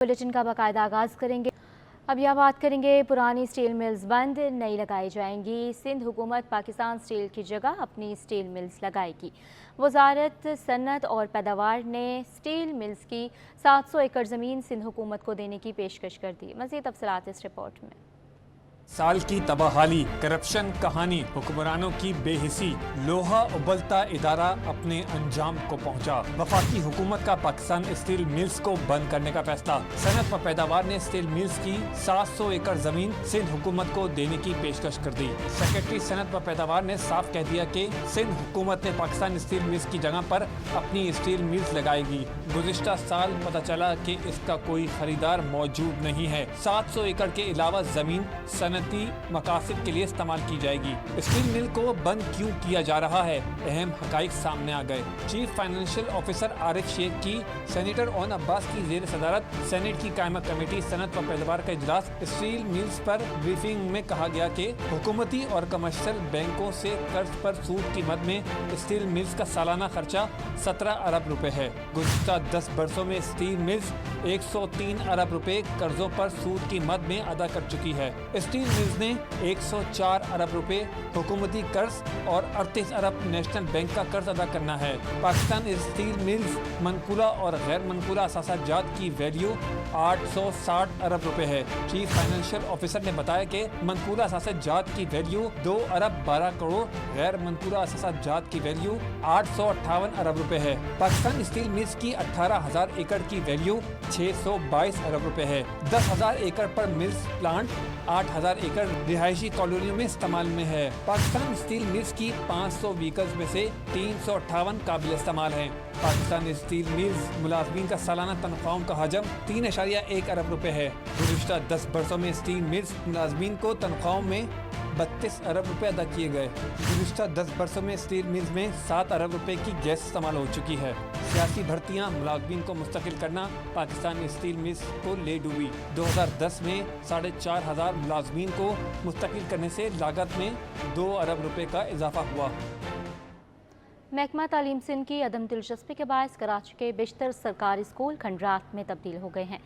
Bulletin का बाकायदा आगाज़ करेंगे। अब यहाँ बात करेंगे पुरानी स्टील मिल्स बंद, नई लगाई जाएंगी। सिंध हुकूमत पाकिस्तान स्टील की जगह अपनी स्टील मिल्स लगाएगी। वजारत सन्नत और पैदावार ने स्टील मिल्स की 700 एकड़ ज़मीन सिंध हुकूमत को देने की पेशकश कर दी। मज़ीद तफसीलात इस रिपोर्ट में। साल की तबाहाली, करप्शन कहानी, हुक्मरानों की बेहिसी, लोहा उबलता इदारा अपने अंजाम को पहुंचा। वफाकी हुकूमत का पाकिस्तान स्टील मिल्स को बंद करने का फैसला। सनत व पैदावार ने स्टील मिल्स की 700 एकड़ जमीन सिंध हुकूमत को देने की पेशकश कर दी। सेक्रेटरी सनत व पैदावार ने साफ कह दिया कि सिंध हुकूमत ने पाकिस्तान स्टील मिल्स की जगह पर अपनी स्टील मिल्स लगाएगी। गुज़िश्ता साल पता चला कि इसका कोई खरीदार मौजूद नहीं है। 700 एकड़ के अलावा जमीन सनती मकासद के लिए इस्तेमाल की जाएगी। स्टील मिल को बंद क्यों किया जा रहा है, अहम हकाइक सामने आ गए। Chief financial officer Arif Shaikh की सेनेटर ओन अब्बास की जेर सदारत सेनेट की कायमा कमेटी सनत व पैदावार का इजलास। स्टील मिल्स पर ब्रीफिंग में कहा गया कि हुकूमती और कमर्शियल बैंकों से कर्ज पर सूद की मद में स्टील मिल्स का सालाना खर्चा 17 अरब रुपए है। गुज़िश्ता 10 बरसों में स्टील मिल्स 103 अरब रुपए कर्जों पर सूद की मद में अदा कर चुकी है। स्टील मिल्स ने 104 अरब रुपए हुकूमती कर्ज और 38 अरब नेशनल बैंक का कर्ज अदा करना है। पाकिस्तान स्टील मिल्स मनकूला और गैर मनकूला असासाजात की वैल्यू 860 अरब रुपए है। चीफ फाइनेंशियल ऑफिसर ने बताया कि मनकूला असासाजात की वैल्यू 2 अरब 12 करोड़, गैर मनकूला असासाजात की वैल्यू 858 अरब रुपए है। पाकिस्तान स्टील मिल्स की 18,000 एकड़ की वैल्यू 622 अरब रुपए है। 10,000 एकड़ पर मिल्स प्लांट, 8,000 एकड़ रिहायशी कॉलोनियों में इस्तेमाल में है। पाकिस्तान स्टील मिल्स की 500 व्हीकल्स में से 358 काबिल इस्तेमाल हैं। पाकिस्तान स्टील मिल्स मुलाजमीन का सालाना तनख्वाहों का हजम 3.1 अरब रुपए है। गुज़िश्ता 10 बरसों में स्टील मिल्स मुलाजमीन को तनख्वाहों में 32 अरब रुपए अदा किए गए। गुज़िश्ता 10 बरसों में स्टील मिल्स में 7 अरब रुपए की गैस इस्तेमाल हो चुकी है। सियासी भर्तियां मुलाजमीन को मुस्तकिल करना पाकिस्तान स्टील मिल्स को ले डूबी। 2010 में 4,500 मुलाजमीन को मुस्तकिल करने से लागत में 2 अरब रुपए का इजाफा हुआ। महकमा तालीम सिंध की अदम दिलचस्पी के बायस कराची के बेशतर सरकारी स्कूल खंडरात में तब्दील हो गए हैं।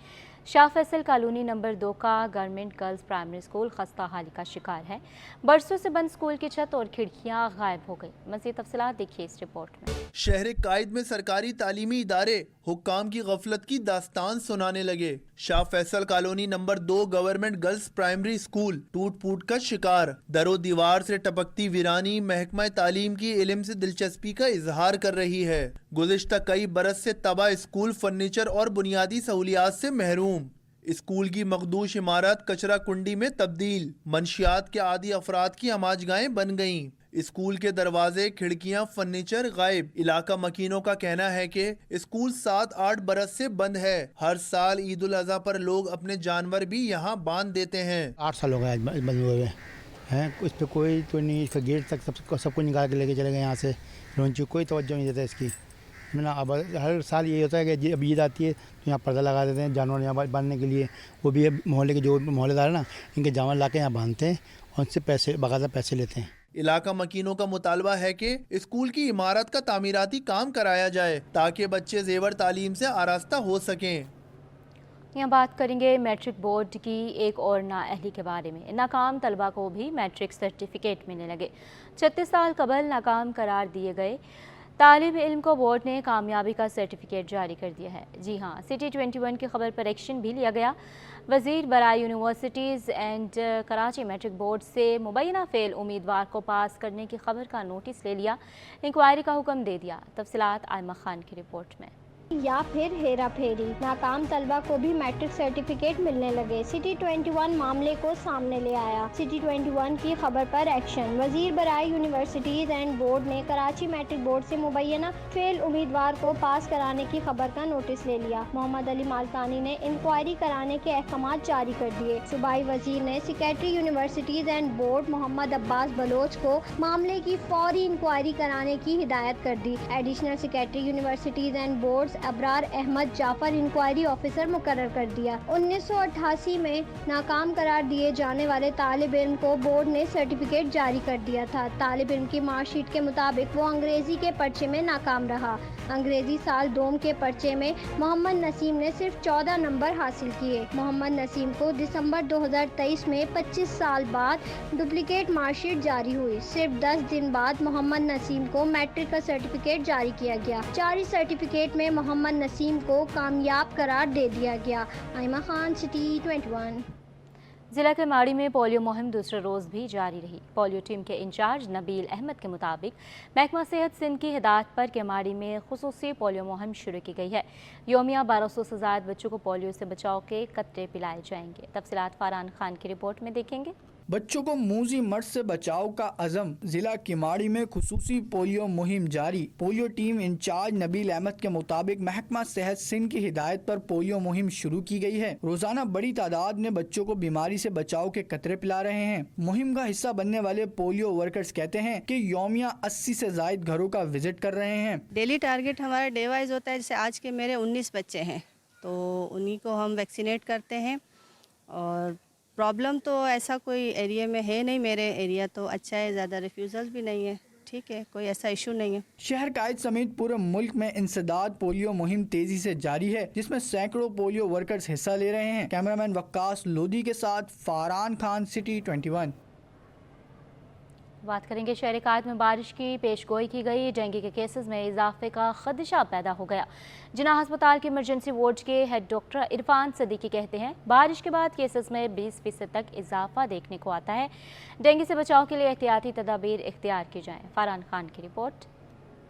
शाह फैसल कॉलोनी नंबर 2 का गवर्नमेंट गर्ल्स प्राइमरी स्कूल खस्ता हाली का शिकार है। बरसों से बंद स्कूल की छत और खिड़कियां गायब हो गई। मज़ीद तफसीलात देखिए इस रिपोर्ट में। शहर कायद में सरकारी तालीमी इदारे हुक्काम की गफलत की दास्तान सुनाने लगे। Shah Faisal colony number 2 government girls primary school टूट फूट का शिकार। दरो दीवार से टपकती वीरानी महकमा तालीम की इल्म से दिलचस्पी का इजहार कर रही है। गुज़िश्ता कई बरस से तबाह स्कूल फर्नीचर और बुनियादी सहूलियात से महरूम। स्कूल की मखदूश इमारत कचरा कुंडी में तब्दील। मंशियात के आदि अफराद की अमाजगाहें बन गईं। स्कूल के दरवाजे, खिड़कियां, फर्नीचर गायब। इलाका मकीनों का कहना है कि स्कूल 7-8 बरस से बंद है। हर साल ईद उल अज़हा पर लोग अपने जानवर भी यहाँ बांध देते हैं। 8 साल हो गए बंद हुए हैं। उस पर कोई तो नहीं, इसका गेट तक सबको निकाल के लेके चले गए यहाँ से। कोई तवज्जो नहीं देता इसकी। अब हर साल ये होता है कि जब ईद आती है तो यहाँ पर्दा लगा देते हैं जानवर यहाँ बांधने के लिए। वो भी मोहल्ले के जो मोहल्लेदार है ना, इनके जानवर ला के यहाँ बांधते हैं और उनसे बाकायदा पैसे लेते हैं। इलाका मकीनों का मुतालबा है कि स्कूल की इमारत का तामीराती काम कराया जाए ताकि बच्चे जेवर तालीम से आरास्ता हो सकें। यहाँ बात करेंगे मैट्रिक बोर्ड की एक और नाअहली के बारे में। नाकाम तलबा को भी मैट्रिक सर्टिफिकेट मिलने लगे। 36 साल कबल नाकाम करार दिए गए तालिब इल्म को बोर्ड ने कामयाबी का सर्टिफिकेट जारी कर दिया है। जी हाँ, सिटी 21 की खबर पर एक्शन भी लिया गया। वज़ीर बराए universities and Karachi matric board से मुबैना फेल उम्मीदवार को पास करने की खबर का नोटिस ले लिया, इंक्वायरी का हुक्म दे दिया। तफसीलात आयमा खान की रिपोर्ट में। या फिर हेरा फेरी, नाकाम तलबा को भी मैट्रिक सर्टिफिकेट मिलने लगे। सिटी 21 मामले को सामने ले आया। सिटी 21 की खबर पर एक्शन। वजीर बराए यूनिवर्सिटीज एंड बोर्ड ने कराची मैट्रिक बोर्ड से मुबैना फेल उम्मीदवार को पास कराने की खबर का नोटिस ले लिया। मोहम्मद अली मालकानी ने इंक्वायरी कराने के अहकाम जारी कर दिए। सूबाई वजीर ने secretary universities and board Mohammad Abbas Baloch को मामले की फौरी इंक्वायरी कराने की हिदायत कर दी। Additional secretary universities and board Abrar Ahmed Jafar inquiry officer मुकर्रर कर दिया। 1988 में नाकाम करार दिए जाने वाले तालिब इल्म को बोर्ड ने सर्टिफिकेट जारी कर दिया था। तालिब इल्म की मार्कशीट के मुताबिक वो अंग्रेजी के पर्चे में नाकाम रहा। अंग्रेजी साल दोम के पर्चे में मोहम्मद नसीम ने सिर्फ 14 नंबर हासिल किए। मोहम्मद नसीम को दिसंबर 2023 में 25 साल बाद डुप्लीकेट मार्कशीट जारी हुई। सिर्फ 10 दिन बाद मोहम्मद नसीम को मैट्रिक का सर्टिफिकेट जारी किया गया। जारी सर्टिफिकेट में मोहम्मद नसीम को कामयाब करार दे दिया गया। आइमा खान, सिटी 21। जिला के माड़ी में पोलियो मुहिम दूसरे रोज़ भी जारी रही। पोलियो टीम के इंचार्ज नबील अहमद के मुताबिक महकमा सेहत सिंध की हिदायत पर केमाड़ी में खुसूसी पोलियो मुहिम शुरू की गई है। योमिया 1200 से ज़ायद बच्चों को पोलियो से बचाव के कतरे पिलाए जाएंगे। तफसीलात फरहान खान की रिपोर्ट में देखेंगे। बच्चों को मूजी मर्ज से बचाव का अज़म, जिला किमाड़ी में खुसूसी पोलियो मुहिम जारी। Polio team incharge Nabeel Ahmed के मुताबिक महकमा सेहत सिंध की हिदायत पर पोलियो मुहिम शुरू की गई है। रोजाना बड़ी तादाद में बच्चों को बीमारी से बचाव के कतरे पिला रहे हैं। मुहिम का हिस्सा बनने वाले पोलियो वर्कर्स कहते हैं कि योमिया 80 से जायद घरों का विजिट कर रहे हैं। डेली टारगेट हमारा डे वाइज होता है। जैसे आज के मेरे 19 बच्चे हैं तो उन्हीं को हम वैक्सीनेट करते हैं। और प्रॉब्लम तो ऐसा कोई एरिया में है नहीं। मेरे एरिया तो अच्छा है, ज़्यादा रिफ्यूज़ल भी नहीं है, ठीक है, कोई ऐसा इशू नहीं है। शहर कायद समेत पूरे मुल्क में इंसदाद पोलियो मुहिम तेजी से जारी है, जिसमें सैकड़ों पोलियो वर्कर्स हिस्सा ले रहे हैं। कैमरामैन वक्कास लोधी के साथ फरहान खान, सिटी 21। बात करेंगे शहर कायद में बारिश की पेशगोई की गई। डेंगू के केसेस में इजाफे का खदशा पैदा हो गया। जिना अस्पताल के इमरजेंसी वार्ड के हेड डॉक्टर इरफान सदीकी कहते हैं बारिश के बाद केसेस में 20% तक इजाफा देखने को आता है। डेंगू से बचाव के लिए एहतियाती तदाबीर इख्तियार की जाएं। फरहान खान की रिपोर्ट।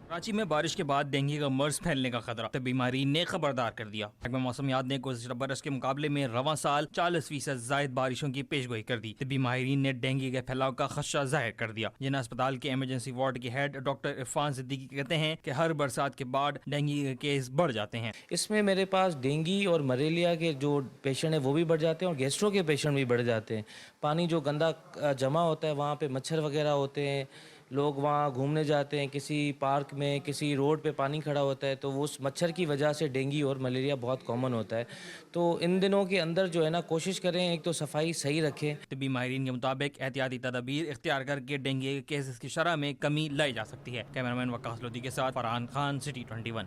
कराची में बारिश के बाद डेंगू का मर्ज फैलने का खतरा, तो बीमारी ने खबरदार कर दिया। महकमा मौसमियात ने गुज़श्ता बरस के मुकाबले में रवां साल 40% जायद बारिशों की पेशगोई कर दी। तो बीमारी ने डेंगू के फैलाव का खदशा जाहिर कर दिया। जिना अस्पताल के इमरजेंसी वार्ड के हेड डॉक्टर इरफान सिद्दीकी कहते हैं कि हर बरसात के बाद डेंगू के केस बढ़ जाते हैं। इसमें मेरे पास डेंगू और मलेरिया के जो पेशेंट हैं वो भी बढ़ जाते हैं और गैस्ट्रो के पेशेंट भी बढ़ जाते हैं। पानी जो गंदा जमा होता है वहाँ पे मच्छर वगैरह होते हैं। लोग वहाँ घूमने जाते हैं, किसी पार्क में, किसी रोड पे पानी खड़ा होता है तो वो उस मच्छर की वजह से डेंगू और मलेरिया बहुत कॉमन होता है। तो इन दिनों के अंदर जो है ना कोशिश करें एक तो सफाई सही रखें। तबी माहिरीन के मुताबिक एहतियाती तदाबीर इख्तियार करके डेंगू के केसेस की शरह में कमी लाई जा सकती है। कैमरामैन वक्कास लोधी के साथ फरहान खान, सिटी 21।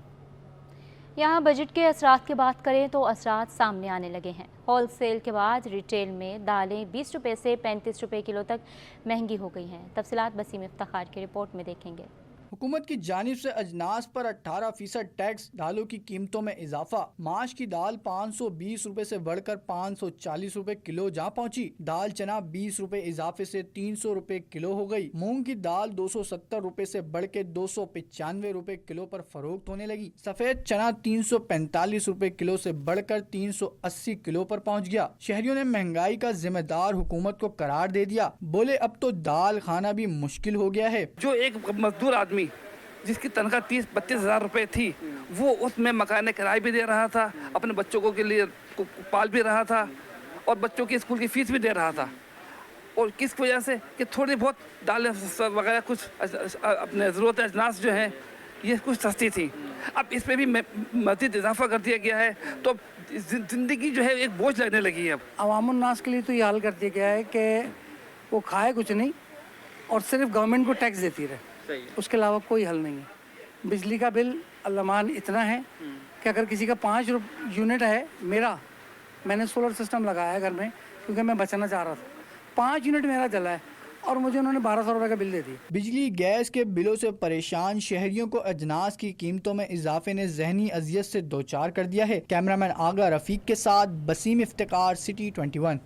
यहाँ बजट के असरात की बात करें तो असरात सामने आने लगे हैं। होल सेल के बाद रिटेल में दालें 20 रुपये से 35 रुपये किलो तक महंगी हो गई हैं। तफसीलात बसीम इफ्तिखार की रिपोर्ट में देखेंगे। हुकूमत की जानिब से अजनास पर 18% टैक्स, दालों की कीमतों में इजाफा। माश की दाल 520 रुपए से बढ़कर 540 रुपए किलो जा पहुंची। दाल चना 20 रुपए इजाफे से 300 रुपए किलो हो गई। मूंग की दाल 270 रुपए से बढ़ के 295 रुपए किलो पर फरोख्त होने लगी। सफेद चना 345 रुपए किलो से बढ़कर 380 किलो पर पहुंच गया। शहरियों ने महंगाई का जिम्मेदार हुकूमत को करार दे दिया। बोले अब तो दाल खाना भी मुश्किल हो गया है। जो एक मजदूर आदमी जिसकी तनख्वाह 30-32 हज़ार रुपए थी वो उसमें मकान किराए भी दे रहा था, अपने बच्चों को के लिए पाल भी रहा था और बच्चों की स्कूल की फीस भी दे रहा था। और किस वजह से कि थोड़ी बहुत दालें वगैरह कुछ अपने ज़रूरत अजनास जो हैं ये कुछ सस्ती थी। अब इस पर भी मज़ीद इजाफा कर दिया गया है तो ज़िंदगी जो है एक बोझ लगने लगी है। अब अवामुन्नास के लिए तो ये हाल कर दिया गया है कि वो खाए कुछ नहीं और सिर्फ गवर्नमेंट को टैक्स देती रहे, उसके अलावा कोई हल नहीं है। बिजली का बिल अल्लामान इतना है कि अगर किसी का 5 यूनिट है, मैंने सोलर सिस्टम लगाया है घर में क्योंकि मैं बचाना चाह रहा था, 5 यूनिट मेरा जला है और मुझे उन्होंने 1200 रुपये का बिल दे दिया। बिजली गैस के बिलों से परेशान शहरियों को अजनास की कीमतों में इजाफे ने जहनी अजियत से दो चार कर दिया है। कैमरामैन आगा रफीक के साथ बसीम इफ्तिकार, सिटी 21।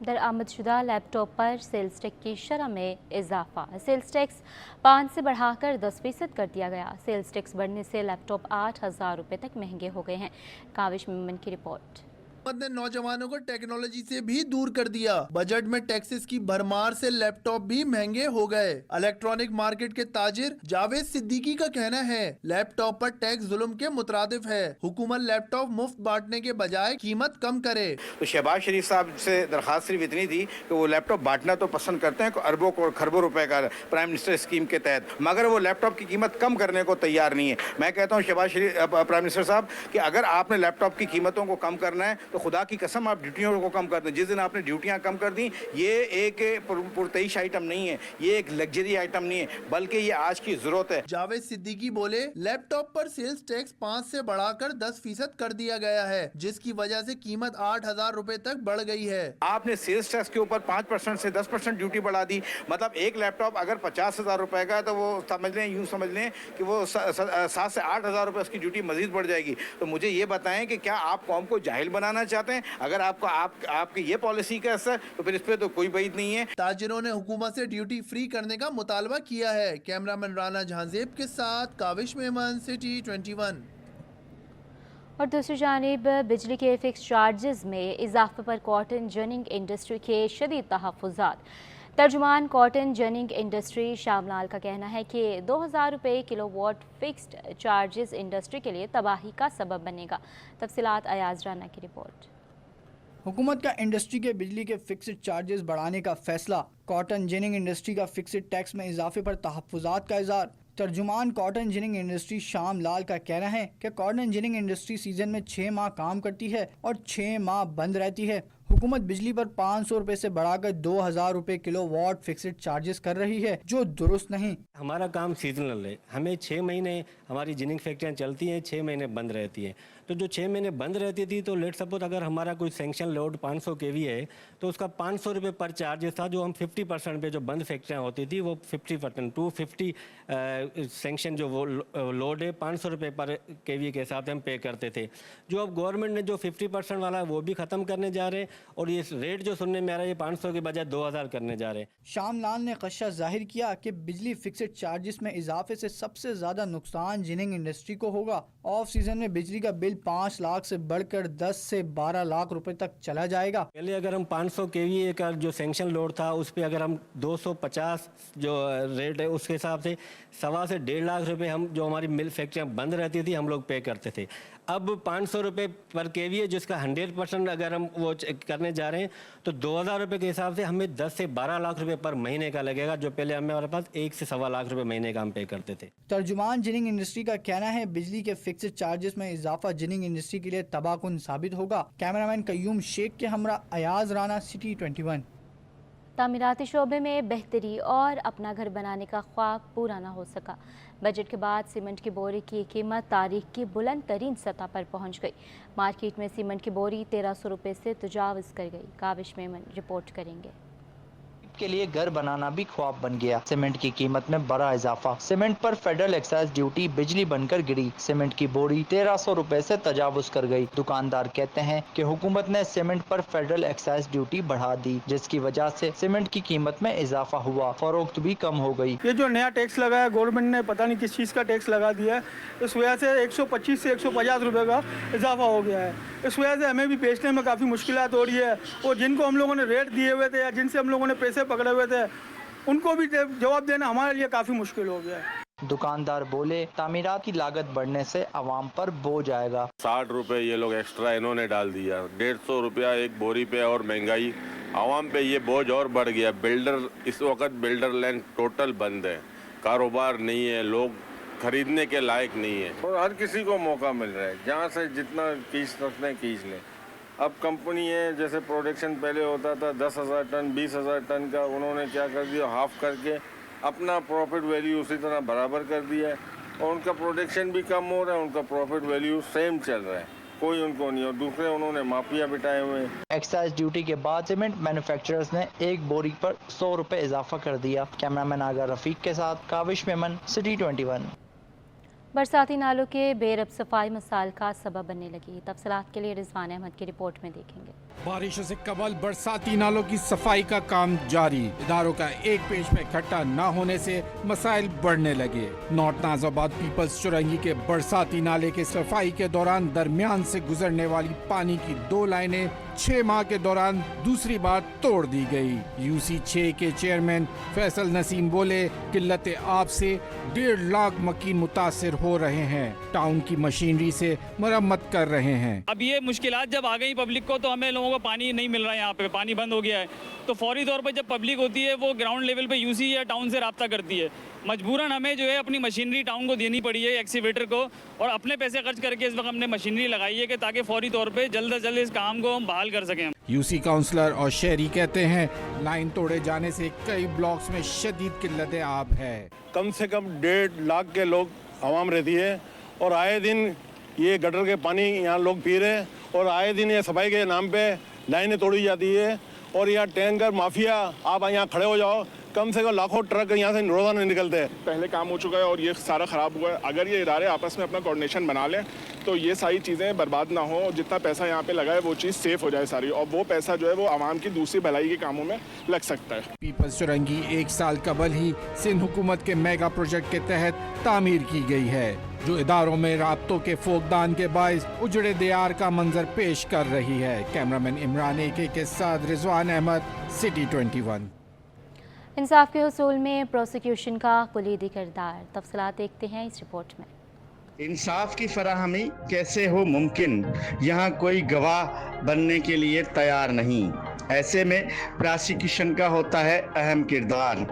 दरआमदशुदा लैपटॉप पर सेल्स टैक्स की शरह में इजाफा। सेल्स टैक्स 5 से बढ़ाकर 10% कर दिया गया। सेल्स टैक्स बढ़ने से लैपटॉप 8,000 रुपये तक महंगे हो गए हैं। काविश मेमन की रिपोर्ट। हुकूमत ने नौजवानों को टेक्नोलॉजी से भी दूर कर दिया। बजट में टैक्सेस की भरमार से लैपटॉप भी महंगे हो गए। इलेक्ट्रॉनिक मार्केट के ताजिर जावेद सिद्दीकी का कहना है लैपटॉप पर टैक्स जुल्म के मुतरादिफ है। हुकूमत लैपटॉप मुफ्त बांटने के बजाय कीमत कम करे। तो शहबाज शरीफ साहब से दरखास्त सिर्फ इतनी थी कि वो लैपटॉप बांटना तो पसंद करते हैं अरबों और खरबों रुपए का प्राइम मिनिस्टर स्कीम के तहत, मगर वो लैपटॉप की कीमत कम करने को तैयार नहीं है। मैं कहता हूँ शहबाज शरीफ प्राइम मिनिस्टर साहब कि अगर आपने लैपटॉप की कीमतों को कम करना है तो खुदा की कसम आप ड्यूटियों को कम कर दें। जिस दिन आपने ड्यूटियां कम कर दी, ये एक पुरतईश आइटम नहीं है, ये एक लग्जरी आइटम नहीं है, बल्कि ये आज की जरूरत है। जावेद सिद्दीकी बोले, लैपटॉप पर सेल्स टैक्स 5 से बढ़ाकर 10% कर दिया गया है, जिसकी वजह से कीमत 8,000 रुपए तक बढ़ गई है। आपने सेल्स टैक्स के ऊपर 5% से 10% ड्यूटी बढ़ा दी, मतलब एक लैपटॉप अगर 50,000 रुपए का है तो वो समझ लें, यूँ समझ लें कि वो 7 से 8,000 रुपए उसकी ड्यूटी मजीद बढ़ जाएगी। तो मुझे ये बताएं कि क्या आप कौम को जाहिल बनाना चाहते हैं? अगर आपकी ये पॉलिसी का असर, तो फिर इस पे तो कोई बात नहीं है। ताजिरों ने हुकूमत से ड्यूटी फ्री करने का मुतालबा किया है। कैमरामैन राना झांजेब के साथ काविश मेमन, सिटी 21। और दूसरी जानिब बिजली के फिक्स चार्जेस में इजाफे पर कॉटन जिनिंग इंडस्ट्री के शदीद तहफ़्फ़ुज़ात। तर्जुमान कॉटन जिनिंग इंडस्ट्री शामलाल का कहना है कि 2,000 रुपये किलोवाट फिक्स्ड चार्जेस इंडस्ट्री के लिए तबाही का सबब बनेगा। तफसीलात अयाज राना की रिपोर्ट। हुकूमत का इंडस्ट्री के बिजली के फिक्स्ड चार्जेस बढ़ाने का फैसला, कॉटन जिनिंग इंडस्ट्री का फिक्स्ड टैक्स में इजाफे पर तहफ़्फ़ुज़ात का इज़हार। तर्जुमान कॉटन जिनिंग इंडस्ट्री शाम लाल का कहना है कि कॉटन जिनिंग इंडस्ट्री सीजन में 6 माह काम करती है और 6 माह बंद रहती है। हुकूमत बिजली पर 500 रुपए से बढ़ाकर 2,000 रुपए किलोवाट फिक्स्ड चार्जेस कर रही है, जो दुरुस्त नहीं। हमारा काम सीजनल है, हमें 6 महीने हमारी जिनिंग फैक्ट्रियाँ चलती हैं, 6 महीने बंद रहती हैं। तो जो 6 महीने बंद रहती थी, तो लेट सपोज अगर हमारा कोई सेंक्शन लोड 500 kV है, तो उसका 500 रुपये पर चार्जेस था, जो हम 50% पे जो बंद फैक्ट्रियाँ होती थी वो 50% 250 सेंक्शन जो वो लोड है 500 रुपये पर kV के हिसाब से हम पे करते थे। जो अब गवर्नमेंट ने जो 50% वाला है वो भी ख़त्म करने जा रहे हैं, और ये रेट जो सुनने में आ रहा है ये 500 के बजाय 2,000 करने जा रहे हैं। शामलाल ने खदशा जाहिर किया कि बिजली फिक्स्ड चार्जेस में इजाफे से सबसे ज्यादा नुकसान जिनिंग इंडस्ट्री को होगा। ऑफ सीजन में बिजली का बिल 5 लाख से बढ़कर 10 से 12 लाख रुपए तक चला जाएगा। पहले अगर हम 500 kV का जो सेंक्शन लोड था उस पर अगर हम 250 जो रेट है उसके हिसाब से 1.25 से 1.5 लाख रुपए हम जो हमारी मिल फैक्ट्रियाँ बंद रहती थी हम लोग पे करते थे। अब 500 रुपये पर kV है, जिसका 100% अगर हम वो करने जा रहे हैं तो 2,000 रुपये के हिसाब से हमें 10 से 12 लाख रुपए पर महीने का लगेगा, जो पहले हमारे पास 1 से 1.25 लाख रुपए महीने का हम पे करते थे। तर्जुमान जिनिंग इंडस्ट्री का कहना है बिजली के फिक्स्ड चार्जेस में इजाफा जिनिंग इंडस्ट्री के लिए तबाहकुन साबित होगा। कैमरामैन कयूम शेख के हमरा अयाज राना, सिटी 21। तामीराती शोबे में बेहतरी और अपना घर बनाने का ख्वाब पूरा ना हो सका। बजट के बाद सीमेंट की बोरी की कीमत तारीख की बुलंद तरीन सतह पर पहुंच गई। मार्केट में सीमेंट की बोरी 1300 रुपये से तजावज़ कर गई। काविश मेमन रिपोर्ट करेंगे। के लिए घर बनाना भी ख्वाब बन गया। सीमेंट की कीमत में बड़ा इजाफा। सीमेंट पर फेडरल एक्साइज ड्यूटी बिजली बनकर गिरी। सीमेंट की बोरी 1300 रुपए से तजावुज कर गई। दुकानदार कहते हैं कि हुकूमत ने सीमेंट पर फेडरल एक्साइज ड्यूटी बढ़ा दी, जिसकी वजह से सीमेंट की कीमत में इजाफा हुआ, फरोख्त भी कम हो गई। ये जो नया टैक्स लगाया गवर्नमेंट ने, पता नहीं किस चीज का टैक्स लगा दिया है, इस वजह से 125 से 150 रुपए का इजाफा हो गया है। इस वजह से हमें भी बेचने में काफी मुश्किलात हो रही है, और जिनको हम लोगों ने रेट दिए हुए थे या जिनसे हम लोगों ने पैसे पकड़े हुए थे उनको भी जवाब देना हमारे लिए काफी मुश्किल हो गया है। दुकानदार बोले, तामीरात की लागत बढ़ने से आवाम पर बोझ आएगा। 60 रुपए ये लोग एक्स्ट्रा इन्होंने डाल दिया, 150 रुपया एक बोरी पे, और महंगाई आवाम पे ये बोझ और बढ़ गया। बिल्डर इस वक्त बिल्डर लैंड टोटल बंद है, कारोबार नहीं है, लोग खरीदने के लायक नहीं है, और हर किसी को मौका मिल रहा है जहाँ से जितना खींच सकते हैं खींच लें। अब कंपनी है, जैसे प्रोडक्शन पहले होता था 10,000 टन 20,000 टन का, उन्होंने क्या कर दिया, हाफ करके अपना प्रॉफिट वैल्यू उसी तरह बराबर कर दिया है, और उनका प्रोडक्शन भी कम हो रहा है, उनका प्रॉफिट वैल्यू सेम चल रहा है, कोई उनको नहीं, और दूसरे उन्होंने माफिया बिठाए हुए हैं। एक्साइज ड्यूटी के बाद सीमेंट मैन्युफैक्चरर्स ने एक बोरी पर 100 रुपए इजाफा कर दिया। कैमरामैन आगा रफीक के साथ काविश मेमन, सिटी 21। बरसाती नालों के बेरब सफाई मसाइल का सबब बनने लगी। तफसीलात के लिए रिजवान अहमद की रिपोर्ट में देखेंगे। बारिशों से कबल बरसाती नालों की सफाई का काम जारी। इदारों का एक पेज में इकट्ठा न होने से मसाइल बढ़ने लगे। नॉर्थ नाजाबाद पीपल्स चुरंगी के बरसाती नाले के सफाई के दौरान दरमियान से गुजरने वाली पानी की 2 लाइनें 6 माह के दौरान दूसरी बार तोड़ दी गई। UC 6 के चेयरमैन फैसल नसीम बोले, किल्लत आब से 1.5 लाख मकीन मुतासिर हो रहे हैं। टाउन की मशीनरी से मरम्मत कर रहे हैं। अब ये मुश्किलात जब आ गई पब्लिक को, तो हमें लोगों को पानी नहीं मिल रहा है, यहाँ पे पानी बंद हो गया है, तो तो फौरी तौर पर जब पब्लिक होती है वो ग्राउंड लेवल पे यूसी या टाउन से रब्ता करती है। मजबूरन हमें जो है अपनी मशीनरी टाउन को देनी पड़ी है, एक्सीवेटर को, और अपने पैसे खर्च करके इस वक्त हमने मशीनरी लगाई है कि ताकि फौरी तौर पे जल्द से जल्द इस काम को हम बहाल कर सकें। यूसी काउंसलर और शहरी कहते हैं लाइन तोड़े जाने से कई ब्लॉक्स में शदीद किल्लत आब है। कम से कम 1.5 लाख के लोग आवाम रहती है और आए दिन ये गटर के पानी यहाँ लोग पी रहे हैं और आए दिन ये सफाई के नाम पे लाइनें तोड़ी जाती है और यहाँ टैंकर माफिया, आप यहाँ खड़े हो जाओ, कम से कम लाखों ट्रक यहाँ से रोजाना निकलते हैं। पहले काम हो चुका है और ये सारा ख़राब हुआ है। अगर ये इदारे आपस में अपना कोऑर्डिनेशन बना लें तो ये सारी चीज़ें बर्बाद ना हो, जितना पैसा यहाँ पे लगा है वो चीज़ सेफ हो जाए सारी, और वो पैसा जो है वो आवाम की दूसरी भलाई के कामों में लग सकता है। पीपल्स चुरंगी 1 साल कबल ही सिंध हुकूमत के मेगा प्रोजेक्ट के तहत तामीर की गई है, जो इदारों में राब्तों के फोकदान के बायस उजड़े दीवार का मंजर पेश कर रही है। कैमरामैन इमरान AK के साथ रिजवान अहमद, सिटी 21। इंसाफ के हुसूल में प्रोसिक्यूशन का कुलीदी किरदार, तफसीलात देखते हैं इस रिपोर्ट में। इंसाफ की फराहमी कैसे हो मुमकिन, यहाँ कोई गवाह बनने के लिए तैयार नहीं। ऐसे में प्रोसिक्यूशन का होता है अहम किरदार।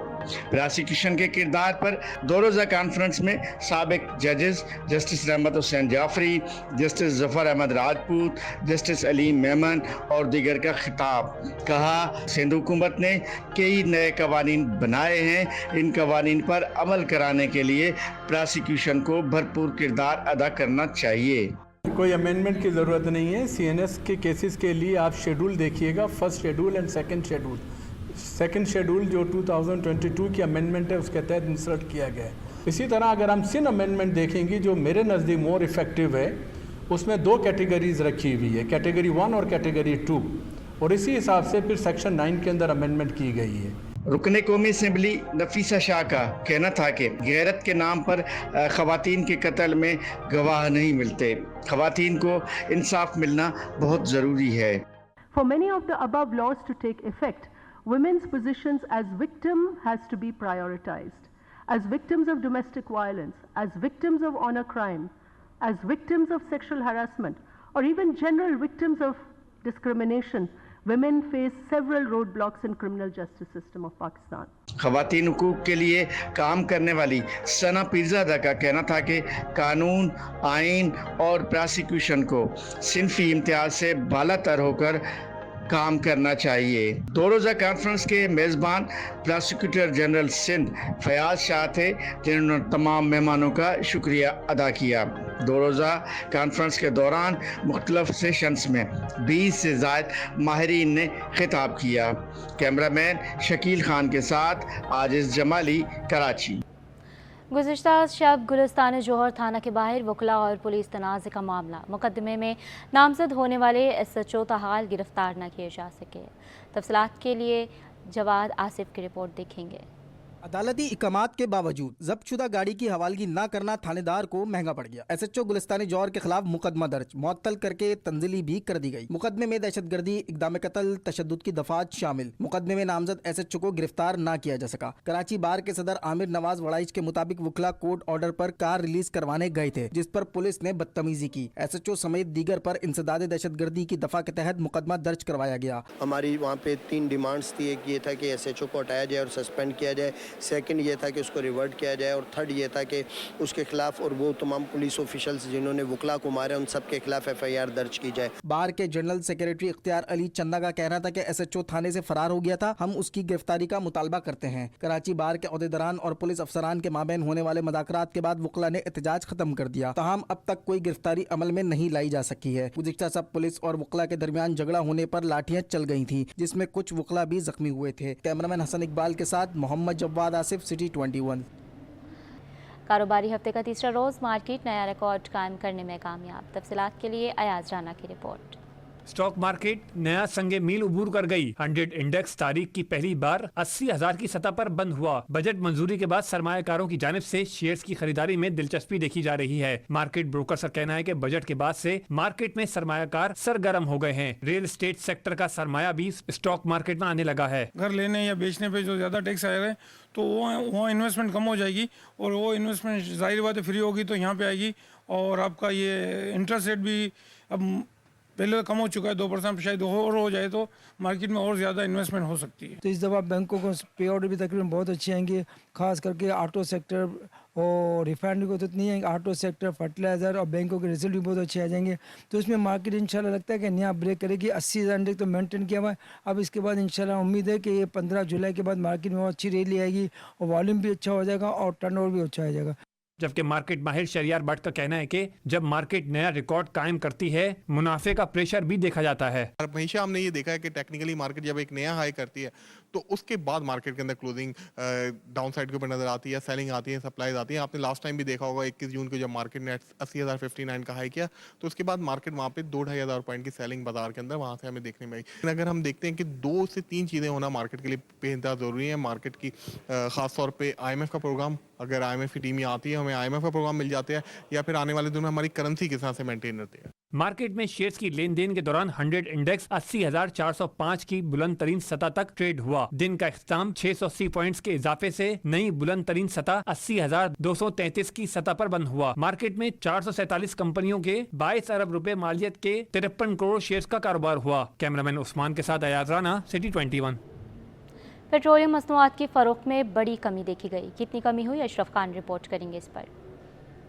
प्रोसिक्यूशन के किरदार पर 2 रोज़ा कॉन्फ्रेंस में साबिक जजेस जस्टिस रहमत हुसैन जाफरी, जस्टिस जफर अहमद राजपूत, जस्टिस अलीम मेमन और दीगर का खिताब। कहा सिंध हुकूमत ने कई नए कवानीन बनाए हैं, इन कवानीन पर अमल कराने के लिए प्रोसिक्यूशन को भरपूर किरदार अदा करना चाहिए। कोई अमेंडमेंट की ज़रूरत नहीं है। CNS के केसेस के लिए आप शेड्यूल देखिएगा, first schedule and second schedule. Second schedule जो 2022 की अमेंडमेंट है उसके तहत इंसर्ट किया गया है। इसी तरह अगर हम सिंध अमेंडमेंट देखेंगे जो मेरे नज़दीक मोर इफ़ेक्टिव है, उसमें 2 कैटेगरीज रखी हुई है, कैटेगरी 1 और कैटेगरी 2, और इसी हिसाब से फिर सेक्शन 9 के अंदर अमेंडमेंट की गई है। रुकने कौमी असम्बली नफीसा शाह का कहना था कि गैरत के नाम पर ख़वातीन के कत्ल में गवाह नहीं मिलते, ख़वातीन को इंसाफ मिलना बहुत ज़रूरी है। For many of the above laws to take effect, women's positions as victim has to be prioritized. As victims of domestic violence, as victims of honor crime, as victims of sexual harassment, or even general victims of discrimination, women face several roadblocks in criminal justice system of Pakistan. ख़वातीन हुकूक के लिए काम करने वाली सना पीरज़ादा का कहना था कि कानून, आइन और प्रोसिक्यूशन को सिनफी इम्तियाज से बालातर होकर काम करना चाहिए। 2 रोज़ा कॉन्फ्रेंस के मेज़बान प्रोसिक्यूटर जनरल सिंध फयाज शाह थे, जिन्होंने तमाम मेहमानों का शुक्रिया अदा किया। 2 रोज़ा कॉन्फ्रेंस के दौरान मुख्तलिफ सेशंस में 20 से ज़ायद माहिरीन ने खिताब किया। कैमरामैन शकील खान के साथ आजिज़ जमाली, कराची। गुज़िश्ता शब गुलिस्तान जौहर थाना के बाहर वकला और पुलिस तनाज़े का मामला, मुकदमे में नामजद होने वाले SHO ताहाल गिरफ्तार न किए जा सके। तफसीलात के लिए जवाद आसिफ की रिपोर्ट देखेंगे। अदालती इकमात के बावजूद जब्त शुदा गाड़ी की हवालगी न करना थानेदार को महंगा पड़ गया। SHO गुलिस्तानी जौहर के खिलाफ मुकदमा दर्ज, मुअत्तल करके तंजीली भी कर दी गई। मुकदमे में दहशतगर्दी, इक़दाम कत्ल, तशद्दुद की दफात शामिल। मुकदमे में नामजद SHO को गिरफ्तार न किया जा सका। कराची बार के सदर आमिर नवाज वड़ाइच के मुताबिक वकला कोर्ट ऑर्डर पर कार रिलीज करवाने गए थे, जिस पर पुलिस ने बदतमीजी की। SHO समेत दीगर पर इंसदाद दहशतगर्दी की दफा के तहत मुकदमा दर्ज करवाया गया। हमारी वहाँ पे 3 डिमांड्स थी। एक ये था कि SHO को हटाया जाए और सस्पेंड किया जाए, सेकंड ये था कि उसको रिवर्ट किया जाए, और थर्ड ये था कि उसके खिलाफ और वो तमाम पुलिस ऑफिशियल्स जिन्होंने वकला को मारा उन सब के खिलाफ FIR दर्ज की जाए। बार के जनरल सेक्रेटरी इख्तियार अली चंदा का कहना था कि SHO थाने से फरार हो गया था, हम उसकी गिरफ्तारी का मुतालबा करते हैं। कराची बार के अहदेदारान और पुलिस अफसरान के माबैन होने वाले मुज़ाकरात के बाद वकला ने एहतजाज खत्म कर दिया, ताहम अब तक कोई गिरफ्तारी अमल में नहीं लाई जा सकी है। गुज़िश्ता सब पुलिस और वकला के दरमियान झगड़ा होने पर लाठियां चल गई थी, जिसमें कुछ वकला भी जख्मी हुए थे। कैमरामैन हसन इकबाल के साथ मोहम्मद जवाद आसिफ, सिटी 21। कारोबारी हफ्ते का तीसरा रोज़ मार्केट नया रिकॉर्ड कायम करने में कामयाब। तफसीलात के लिए अयाज राना की रिपोर्ट। स्टॉक मार्केट नया संगे मील उबूर कर गई। 100 इंडेक्स तारीख की पहली बार 80,000 की सतह पर बंद हुआ। बजट मंजूरी के बाद सरमायाकारों की जानिब से शेयर्स की खरीदारी में दिलचस्पी देखी जा रही है। मार्केट ब्रोकर्स का कहना है कि बजट के बाद से मार्केट में सरमायाकार सरगर्म हो गए हैं। रियल एस्टेट सेक्टर का सरमाया भी स्टॉक मार्केट में आने लगा है। घर लेने या बेचने पे जो ज़्यादा टैक्स आएगा है तो वो इन्वेस्टमेंट कम हो जाएगी, और वो इन्वेस्टमेंट ज़ाहिर बात है फ्री होगी तो यहाँ पे आएगी। और आपका ये इंटरेस्ट रेट भी अब पहले तो कम हो चुका है 2%, शायद और हो जाए तो मार्केट में और ज़्यादा इन्वेस्टमेंट हो सकती है। तो इस दफ़ा बैंकों को पे आउट भी तकरीबन बहुत अच्छे आएंगे, खास करके ऑटो सेक्टर और रिफाइनरी को तो इतनी आएंगे, ऑटो सेक्टर, फर्टिलाइज़र और बैंकों के रिजल्ट भी बहुत अच्छे आ जाएंगे। तो इसमें मार्केट इंशाल्लाह लगता है कि नया ब्रेक करेगी। 80,000 इंडेक्स तो मेंटेन किया हुआ है। अब इसके बाद इंशाल्लाह उम्मीद है कि ये 15 जुलाई के बाद मार्केट में अच्छी रैली आएगी और वॉल्यूम भी अच्छा हो जाएगा और टर्नओवर भी अच्छा आ जाएगा। जबकि मार्केट माहिर शरियार भट्ट का कहना है कि जब मार्केट नया रिकॉर्ड कायम करती है, मुनाफे का प्रेशर भी देखा जाता है। हमेशा हमने ये देखा है कि टेक्निकली मार्केट जब एक नया हाई करती है तो उसके बाद मार्केट के अंदर क्लोजिंग डाउन साइड के ऊपर नजर आती है, सेलिंग आती है, सप्लाईज आती है। आपने लास्ट टाइम भी देखा होगा 21 जून को जब मार्केट ने 80,059 का हाई किया तो उसके बाद मार्केट वहाँ पे 2-2,500 पॉइंट की सेलिंग बाजार के अंदर वहाँ से हमें देखने में आई। लेकिन अगर हम देखते हैं कि 2 से 3 चीज़ें होना मार्केट के लिए बेहद ज़रूरी है। मार्केट की ख़ास तौर पर IMF का प्रोग्राम, अगर IMF की टीम आती है, हमें IMF का प्रोग्राम मिल जाते हैं, या फिर आने वाले दिनों में हमारी करेंसी किस तरह से मेंटेन रहती है। मार्केट में शेयर्स की लेन देन के दौरान 100 इंडेक्स 80,405 की बुलंद तरीन सतह तक ट्रेड हुआ। दिन का इख्तिताम 680 पॉइंट्स के इजाफे से नई बुलंद तरीन सतह 80,233 की सतह पर बंद हुआ। मार्केट में 447 कंपनियों के 22 अरब रुपए मालियत के 53 करोड़ शेयर्स का कारोबार हुआ। कैमरामैन उस्मान के साथ अयाज राना, सिटी 21। पेट्रोलियम मसनूआत की फरोख्त में बड़ी कमी देखी गई। कितनी कमी हुई, अशरफ खान रिपोर्ट करेंगे इस पर।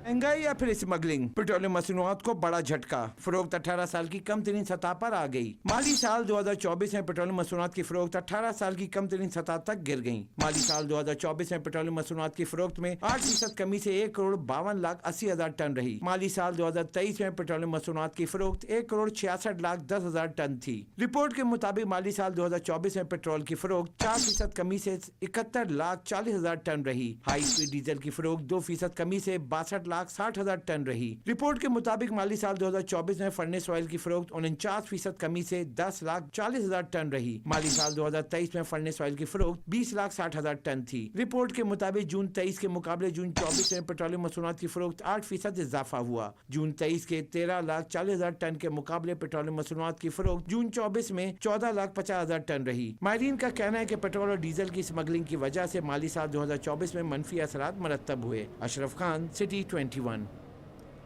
महंगाई या फिर स्मगलिंग, पेट्रोलियम मसनूआत को बड़ा झटका। फरोख्त 18 साल की कम तरीन सतह पर आ गई। माली साल 2024 में पेट्रोलियम मसनूआत की फरोख्त 18 साल की कम तरीन सतह तक गिर गई। माली साल 2024 में पेट्रोलियम मसनूआत की फरोख्त में 8% कमी से 1,52,80,000 टन रही। माली साल 2023 में पेट्रोलियम मसनूआत की फरोख्त 1,66,10,000 टन थी। रिपोर्ट के मुताबिक माली साल 2024 में पेट्रोल की फरोख्त 4% कमी से 71,40,000 टन रही। हाई स्पीड डीजल की फरोख्त 2% कमी से 62,60,000 टन रही। रिपोर्ट के मुताबिक माली साल 2024 में फर्नेस ऑयल की फरोख्त 49% कमी से 10,40,000 टन रही। माली साल 2023 में फर्नेस ऑयल की फरोख्त 20,60,000 टन थी। रिपोर्ट के मुताबिक जून 23 के मुकाबले जून 24 में पेट्रोलियम मसनूआत की फरोख्त 8% इजाफा हुआ। जून 23 के 13,40,000 टन के मुकाबले पेट्रोलियम मसनूआत की फरोख्त जून 24 में 14,50,000 टन रही। माहिरीन का कहना है कि पेट्रोल और डीजल की स्मगलिंग की वजह से माली साल 2024 में मनफी असरात मरतब हुए। अशरफ खान, सिटी 21।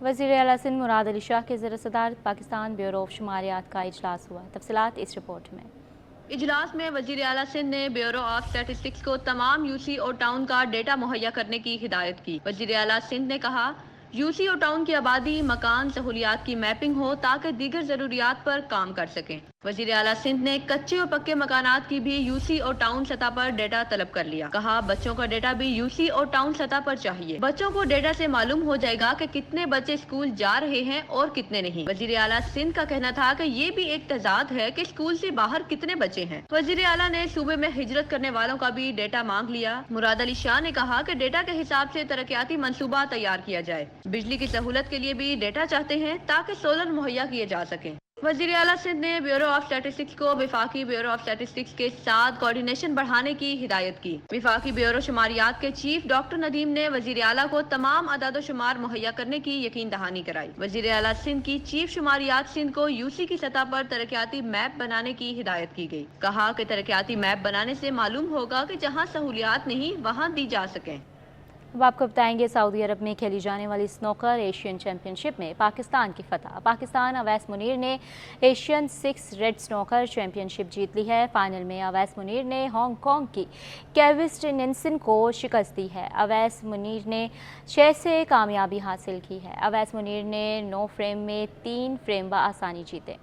वज़ीर आला सिंध मुराद अली शाह के ज़ेर सदारत पाकिस्तान ब्यूरो ऑफ शुमारियात का इजलास हुआ। तफसीलात इस रिपोर्ट में। इजलास में वज़ीर आला सिंध ने ब्यूरो ऑफ स्टैटिस्टिक्स को तमाम यूसी और टाउन का डेटा मुहैया करने की हिदायत की। वज़ीर आला सिंध ने कहा, यूसी और टाउन की आबादी, मकान, सहूलियात की मैपिंग हो ताकि दीगर ज़रूरियात पर काम कर सकें। वज़ीर आला सिंध ने कच्चे और पक्के मकानात की भी यूसी और टाउन सतह पर डेटा तलब कर लिया। कहा, बच्चों का डेटा भी यूसी और टाउन सतह पर चाहिए। बच्चों को डेटा से मालूम हो जाएगा कि कितने बच्चे स्कूल जा रहे हैं और कितने नहीं। वज़ीर आला सिंध का कहना था कि ये भी एक तजाद है कि स्कूल से बाहर कितने बच्चे हैं। वज़ीर आला ने सूबे में हिजरत करने वालों का भी डेटा मांग लिया। मुराद अली शाह ने कहा कि डेटा के हिसाब से तरक्याती मंसूबा तैयार किया जाए। बिजली की सहूलत के लिए भी डेटा चाहते हैं ताकि सोलर मुहैया किए जा सके। वज़ीर आला सिंध ने ब्यूरो ऑफ स्टैटिस्टिक्स को विफाकी ब्यूरो ऑफ स्टैटिस्टिक्स के साथ कोऑर्डिनेशन बढ़ाने की हिदायत की। विफाकी ब्यूरो शुमारियात के चीफ डॉक्टर नदीम ने वज़ीर आला को तमाम अदाद शुमार मुहैया करने की यकीन दहानी कराई। वज़ीर आला सिंध की चीफ शुमारियात सिंध को यूसी की सतह पर तरक्याती मैप बनाने की हिदायत की गई। कहा कि तरक्याती मैप बनाने से मालूम होगा कि जहाँ सहूलियात नहीं वहाँ दी जा सकें। अब आपको बताएंगे सऊदी अरब में खेली जाने वाली स्नोकर एशियन चैंपियनशिप में पाकिस्तान की फतह। पाकिस्तान अवैस मुनीर ने एशियन 6 रेड स्नोकर चैंपियनशिप जीत ली है। फाइनल में अवैस मुनीर ने हांगकांग की केविस्ट निल्सन को शिकस्त दी है। अवैस मुनीर ने 6 से कामयाबी हासिल की है। अवैस मुनीर ने 9 फ्रेम में 3 फ्रेम बआसानी जीते।